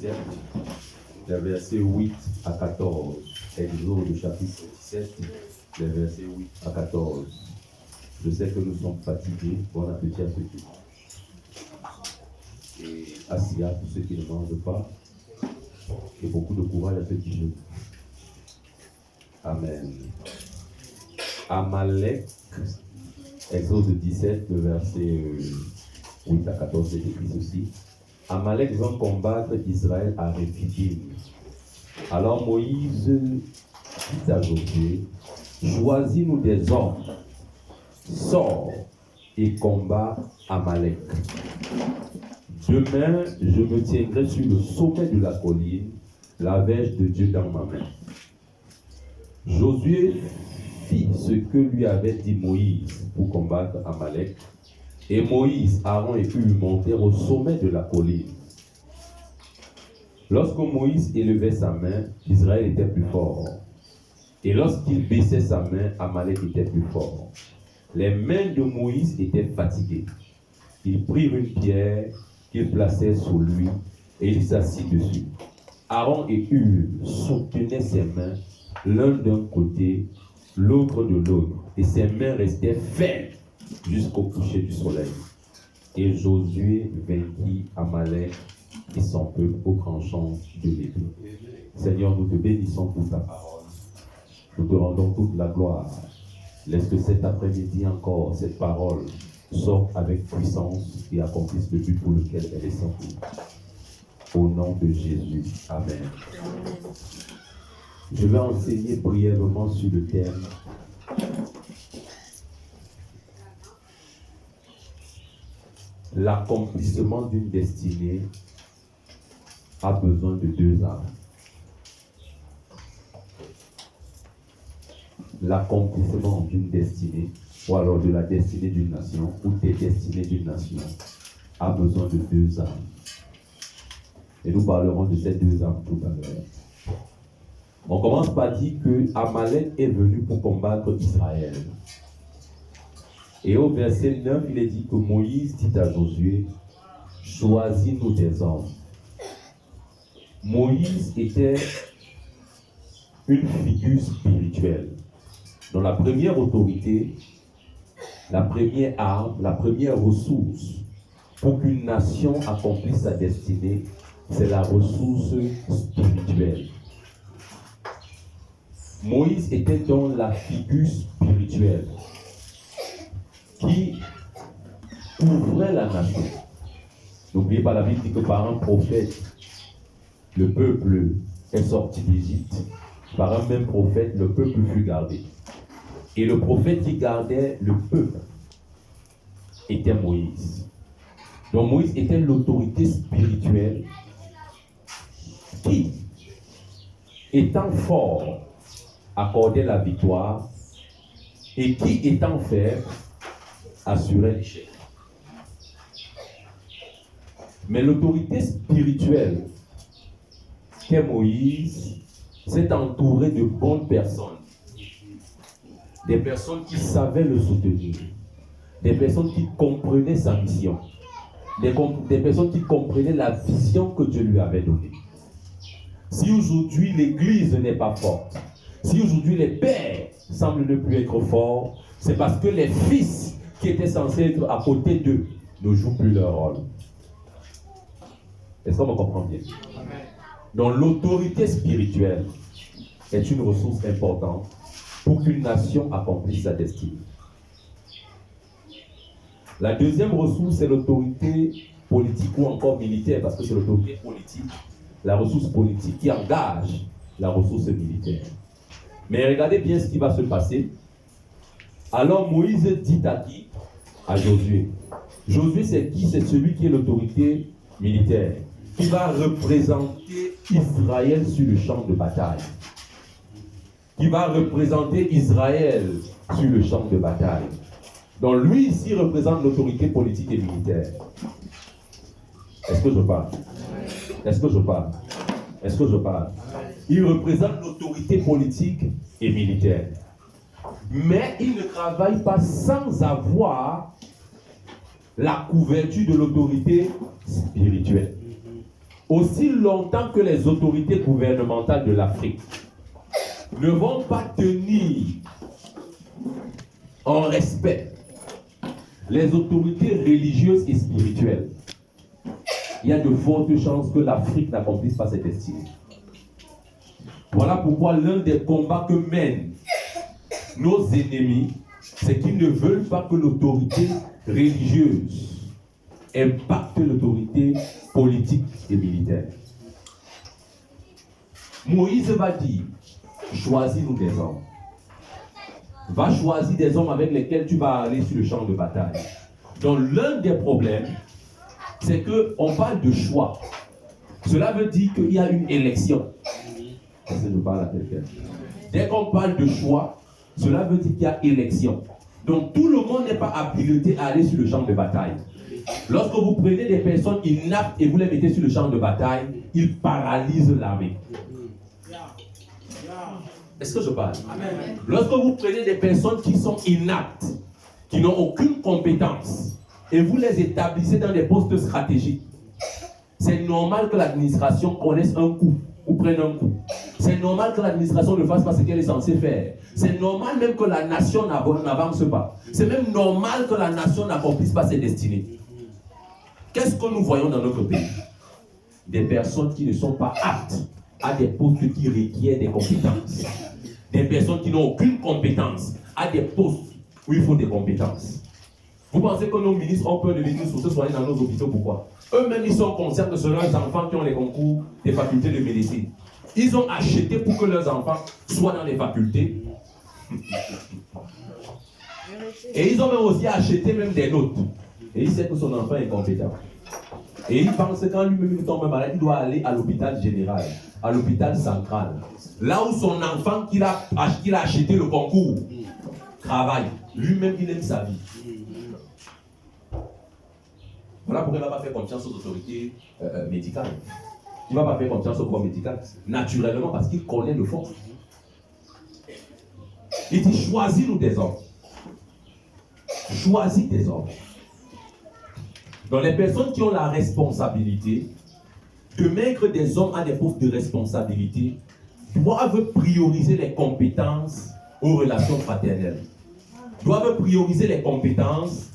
17, les versets 8 à 14. Exode chapitre 17, les versets 8 à 14. Je sais que nous sommes fatigués. Bon appétit à ceux qui mangent. Et assis à tous ceux qui ne mangent pas. Et beaucoup de courage à ceux qui jeûnent. Amen. Amalek, Exode 17, le verset 8 à 14, c'est écrit ceci. Amalek vint combattre Israël à Rephidim. Alors Moïse dit à Josué, choisis-nous des hommes, sors et combat Amalek. Demain, je me tiendrai sur le sommet de la colline, la verge de Dieu dans ma main. Josué fit ce que lui avait dit Moïse pour combattre Amalek. Et Moïse, Aaron et Hur montèrent au sommet de la colline. Lorsque Moïse élevait sa main, Israël était plus fort. Et lorsqu'il baissait sa main, Amalek était plus fort. Les mains de Moïse étaient fatiguées. Ils prirent une pierre qu'ils plaçaient sous lui et il s'assit dessus. Aaron et Hur soutenaient ses mains, l'un d'un côté, l'autre de l'autre, et ses mains restaient fermes jusqu'au coucher du soleil. Et Josué vainquit Amalek et son peuple au tranchant de l'épée. Seigneur, nous te bénissons pour ta parole. Nous te rendons toute la gloire. Laisse que cet après-midi encore, cette parole sorte avec puissance et accomplisse le but pour lequel elle est sortie. Au nom de Jésus. Amen. Je vais enseigner brièvement sur le thème l'accomplissement d'une destinée a besoin de deux âmes. L'accomplissement d'une destinée, ou alors de la destinée d'une nation, ou des destinées d'une nation, a besoin de deux âmes. Et nous parlerons de ces deux âmes tout à l'heure. On commence par dire que Amalek est venu pour combattre Israël. Et au verset 9, il est dit que Moïse dit à Josué, choisis-nous des hommes. Moïse était une figure spirituelle, dont la première autorité, la première arme, la première ressource pour qu'une nation accomplisse sa destinée, c'est la ressource spirituelle. Moïse était donc la figure spirituelle qui ouvrait la nation. N'oubliez pas, la Bible dit que par un prophète, le peuple est sorti d'Égypte. Par un même prophète, le peuple fut gardé. Et le prophète qui gardait le peuple était Moïse. Donc Moïse était l'autorité spirituelle qui, étant fort, accordait la victoire et qui, étant faible, assurait l'échec. Mais l'autorité spirituelle qu'est Moïse s'est entouré de bonnes personnes. Des personnes qui savaient le soutenir. Des personnes qui comprenaient sa mission. Des personnes qui comprenaient la vision que Dieu lui avait donnée. Si aujourd'hui l'église n'est pas forte, si aujourd'hui les pères semblent ne plus être forts, c'est parce que les fils qui étaient censés être à côté d'eux ne jouent plus leur rôle. Est-ce qu'on me comprend bien? Amen. Donc l'autorité spirituelle est une ressource importante pour qu'une nation accomplisse sa destinée. La deuxième ressource, c'est l'autorité politique ou encore militaire, parce que c'est l'autorité politique, la ressource politique qui engage la ressource militaire. Mais regardez bien ce qui va se passer. Alors Moïse dit à qui? À Josué. Josué, c'est qui? C'est celui qui est l'autorité militaire, qui va représenter Israël sur le champ de bataille. Qui va représenter Israël sur le champ de bataille. Donc lui ici représente l'autorité politique et militaire. Est-ce que je parle? Est-ce que je parle? Est-ce que je parle? Il représente l'autorité politique et militaire. Mais il ne travaille pas sans avoir la couverture de l'autorité spirituelle. aussi longtemps que les autorités gouvernementales de l'Afrique ne vont pas tenir en respect les autorités religieuses et spirituelles, il y a de fortes chances que l'Afrique n'accomplisse pas ses destinées. Voilà pourquoi l'un des combats que mènent nos ennemis, c'est qu'ils ne veulent pas que l'autorité religieuse impacte l'autorité politique et militaire. Moïse va dire, choisis-nous des hommes. Va choisir des hommes avec lesquels tu vas aller sur le champ de bataille. Donc l'un des problèmes, c'est qu'on parle de choix. Cela veut dire qu'il y a une élection. Je parle à quelqu'un. Dès qu'on parle de choix, cela veut dire qu'il y a élection. Donc tout le monde n'est pas habilité à aller sur le champ de bataille. Lorsque vous prenez des personnes inaptes et vous les mettez sur le champ de bataille, ils paralysent l'armée. Est-ce que je parle? Amen. Lorsque vous prenez des personnes qui sont inaptes, qui n'ont aucune compétence, et vous les établissez dans des postes stratégiques, c'est normal que l'administration connaisse un coup ou prenne un coup. C'est normal que l'administration ne fasse pas ce qu'elle est censée faire. C'est normal même que la nation n'avance pas. C'est même normal que la nation n'accomplisse pas ses destinées. Qu'est-ce que nous voyons dans notre pays? Des personnes qui ne sont pas aptes à des postes qui requièrent des compétences. Des personnes qui n'ont aucune compétence à des postes où il faut des compétences. Vous pensez que nos ministres ont peur de venir se soigner dans nos hôpitaux? Pourquoi? Eux-mêmes, ils sont conscients que ce sont leurs enfants qui ont les concours des facultés de médecine. Ils ont acheté pour que leurs enfants soient dans les facultés. Et ils ont même aussi acheté même des notes. Et il sait que son enfant est compétent. Et il pense que quand lui-même tombe malade, il doit aller à l'hôpital général, à l'hôpital central. Là où son enfant qu'il a acheté le concours travaille. Lui-même, il aime sa vie. Voilà pourquoi il ne va pas faire confiance aux autorités médicales. Il ne va pas faire confiance au corps médical. Naturellement, parce qu'il connaît le fond. Il dit, choisis-nous des hommes. Choisis des hommes. Donc les personnes qui ont la responsabilité de mettre des hommes à des postes de responsabilité doivent prioriser les compétences aux relations fraternelles. Doivent prioriser les compétences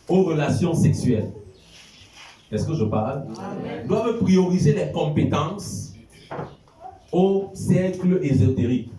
aux relations sexuelles. Est-ce que je parle? Amen. Doivent prioriser les compétences au cercle ésotérique.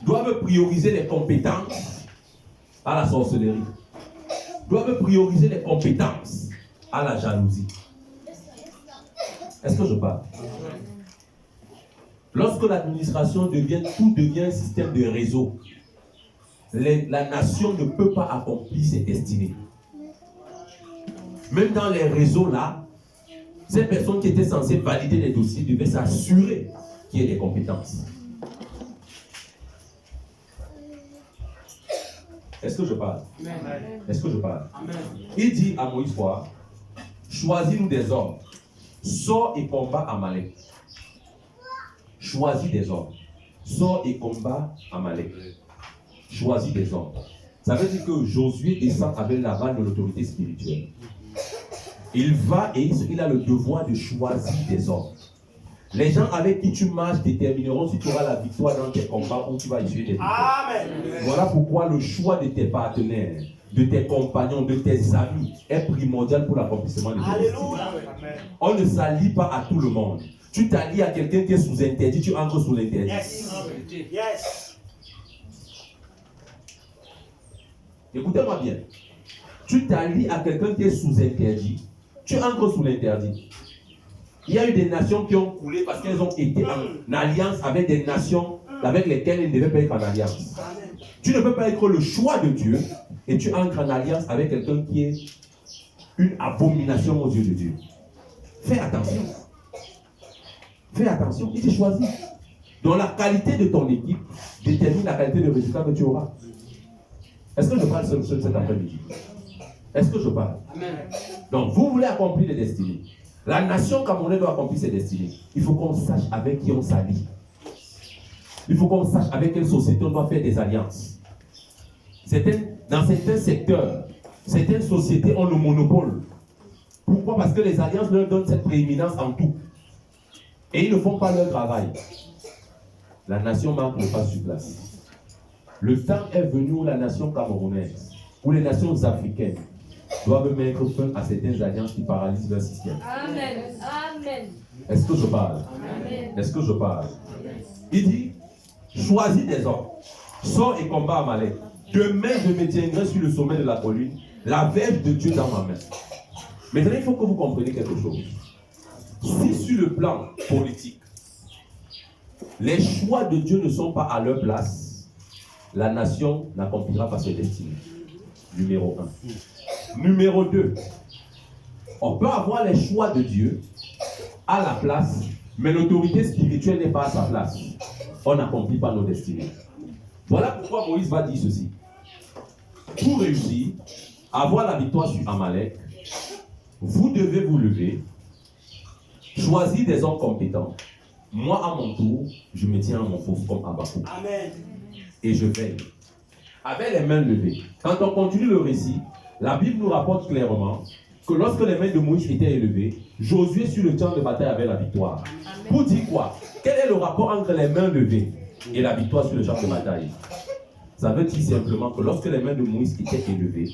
Doivent prioriser les compétences à la sorcellerie. Doivent prioriser les compétences à la jalousie. Est-ce que je parle? Lorsque l'administration tout devient un système de réseau, la nation ne peut pas accomplir ses destinées. Même dans les réseaux là, ces personnes qui étaient censées valider les dossiers devaient s'assurer qu'il y ait des compétences. Est-ce que je parle? Est-ce que je parle? Amen. Il dit à Moïse quoi? Choisis-nous des hommes. Sors et combat Amalek. Choisis des hommes. Sors et combat Amalek. Choisis des hommes. Ça veut dire que Josué descend avec la balle de l'autorité spirituelle. Il va et il a le devoir de choisir des hommes. Les gens avec qui tu marches détermineront si tu auras la victoire dans tes combats ou tu vas échouer des victoires. Amen. Voilà pourquoi le choix de tes partenaires, de tes compagnons, de tes amis est primordial pour l'accomplissement de tes destinées. On ne s'allie pas à tout le monde. Tu t'allies à quelqu'un qui est sous interdit, tu entres sous l'interdit. Yes. Yes. Écoutez-moi bien. Tu t'allies à quelqu'un qui est sous interdit, tu entres sous l'interdit. Il y a eu des nations qui ont coulé parce qu'elles ont été en alliance avec des nations avec lesquelles elles ne devaient pas être en alliance. Tu ne peux pas être le choix de Dieu et tu entres en alliance avec quelqu'un qui est une abomination aux yeux de Dieu. Fais attention. Fais attention. Il dit choisis. Donc la qualité de ton équipe détermine la qualité de résultat que tu auras. Est-ce que je parle cet après-midi? Est-ce que je parle? Amen. Donc vous voulez accomplir les destinées. La nation camerounaise doit accomplir ses destinées. Il faut qu'on sache avec qui on s'allie. Il faut qu'on sache avec quelle société on doit faire des alliances. Dans certains secteurs, certaines sociétés ont le monopole. Pourquoi? Parce que les alliances leur donnent cette prééminence en tout. Et ils ne font pas leur travail. La nation marque le pas sur place. Le temps est venu où la nation camerounaise, où les nations africaines doivent mettre fin à certaines alliances qui paralysent leur système. Amen. Amen. Est-ce que je parle? Amen. Est-ce que je parle? Il dit, choisis des hommes, sors et combat Amalek. Demain, je me tiendrai sur le sommet de la colline, la verge de Dieu dans ma main. Maintenant, il faut que vous compreniez quelque chose. Si sur le plan politique, les choix de Dieu ne sont pas à leur place, la nation n'accomplira pas ses destinées. Numéro 1. Numéro 2. On peut avoir les choix de Dieu à la place, mais l'autorité spirituelle n'est pas à sa place. On n'accomplit pas nos destinées. Voilà pourquoi Moïse va dire ceci. Pour réussir, avoir la victoire sur Amalek, vous devez vous lever, choisir des hommes compétents. Moi, à mon tour, je me tiens à mon poste comme Habakkuk. Amen. Et je veille. Avec les mains levées. Quand on continue le récit, la Bible nous rapporte clairement que lorsque les mains de Moïse étaient élevées, Josué sur le champ de bataille avait la victoire. Amen. Pour dire quoi? Quel est le rapport entre les mains levées et la victoire sur le champ de bataille? Ça veut dire simplement que lorsque les mains de Moïse étaient élevées,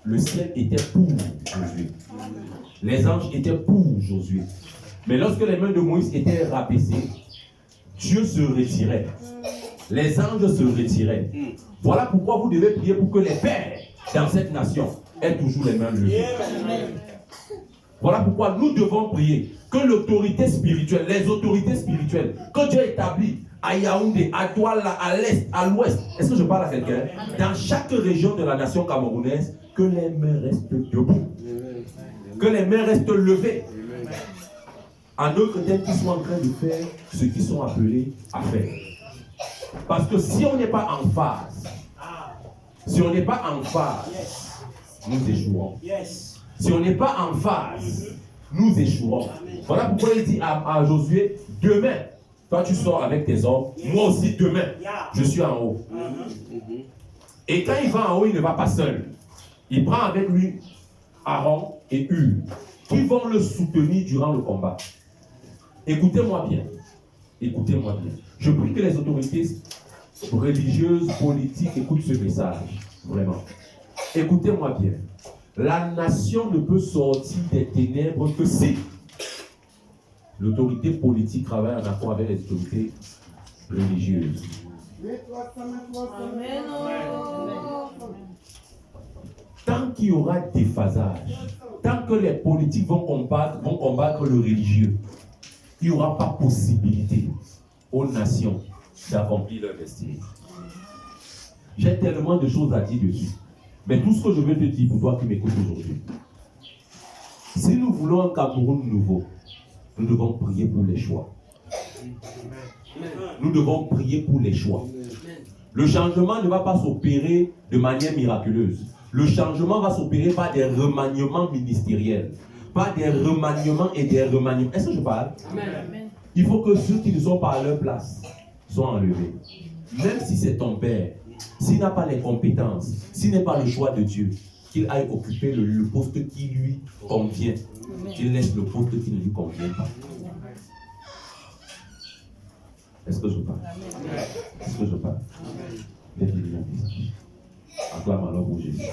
le ciel était pour Josué. Les anges étaient pour Josué. Mais lorsque les mains de Moïse étaient rabaissées, Dieu se retirait. Les anges se retiraient. Voilà pourquoi vous devez prier pour que les pères dans cette nation aient toujours les mains levées. Voilà pourquoi nous devons prier que l'autorité spirituelle, les autorités spirituelles, que Dieu établit à Yaoundé, à Douala, à l'est, à l'ouest, est-ce que je parle à quelqu'un? Dans chaque région de la nation camerounaise, que les mains restent debout, que les mains restent levées. En autre terme, qu'ils sont en train de faire ce qu'ils sont appelés à faire. Parce que si on n'est pas en phase, si on n'est pas en phase, nous échouerons. Si on n'est pas en phase, nous échouerons. Voilà pourquoi il dit à Josué, demain, toi tu sors avec tes hommes, moi aussi demain, je suis en haut. Et quand il va en haut, il ne va pas seul. Il prend avec lui Aaron et Hur, qui vont le soutenir durant le combat. Écoutez-moi bien. Écoutez-moi bien. Je prie que les autorités religieuses, politiques écoutent ce message. Vraiment. Écoutez-moi bien. La nation ne peut sortir des ténèbres que si l'autorité politique travaille en accord avec les autorités religieuses. Amen. Tant qu'il y aura déphasage, tant que les politiques vont combattre le religieux, il n'y aura pas possibilité aux nations d'accomplir leur destinée. J'ai tellement de choses à dire dessus. Mais tout ce que je veux te dire pour toi qui m'écoutes aujourd'hui, si nous voulons un Cameroun nouveau, nous devons prier pour les choix. Nous devons prier pour les choix. Le changement ne va pas s'opérer de manière miraculeuse. Le changement va s'opérer par des remaniements ministériels. Par des remaniements et des remaniements. Est-ce que je parle? Amen. Il faut que ceux qui ne sont pas à leur place soient enlevés. Même si c'est ton père, s'il n'a pas les compétences, s'il n'est pas le choix de Dieu, qu'il aille occuper le poste qui lui convient. Qu'il laisse le poste qui ne lui convient pas. Est-ce que je parle? Est-ce que je parle? Acclame alors pour Jésus.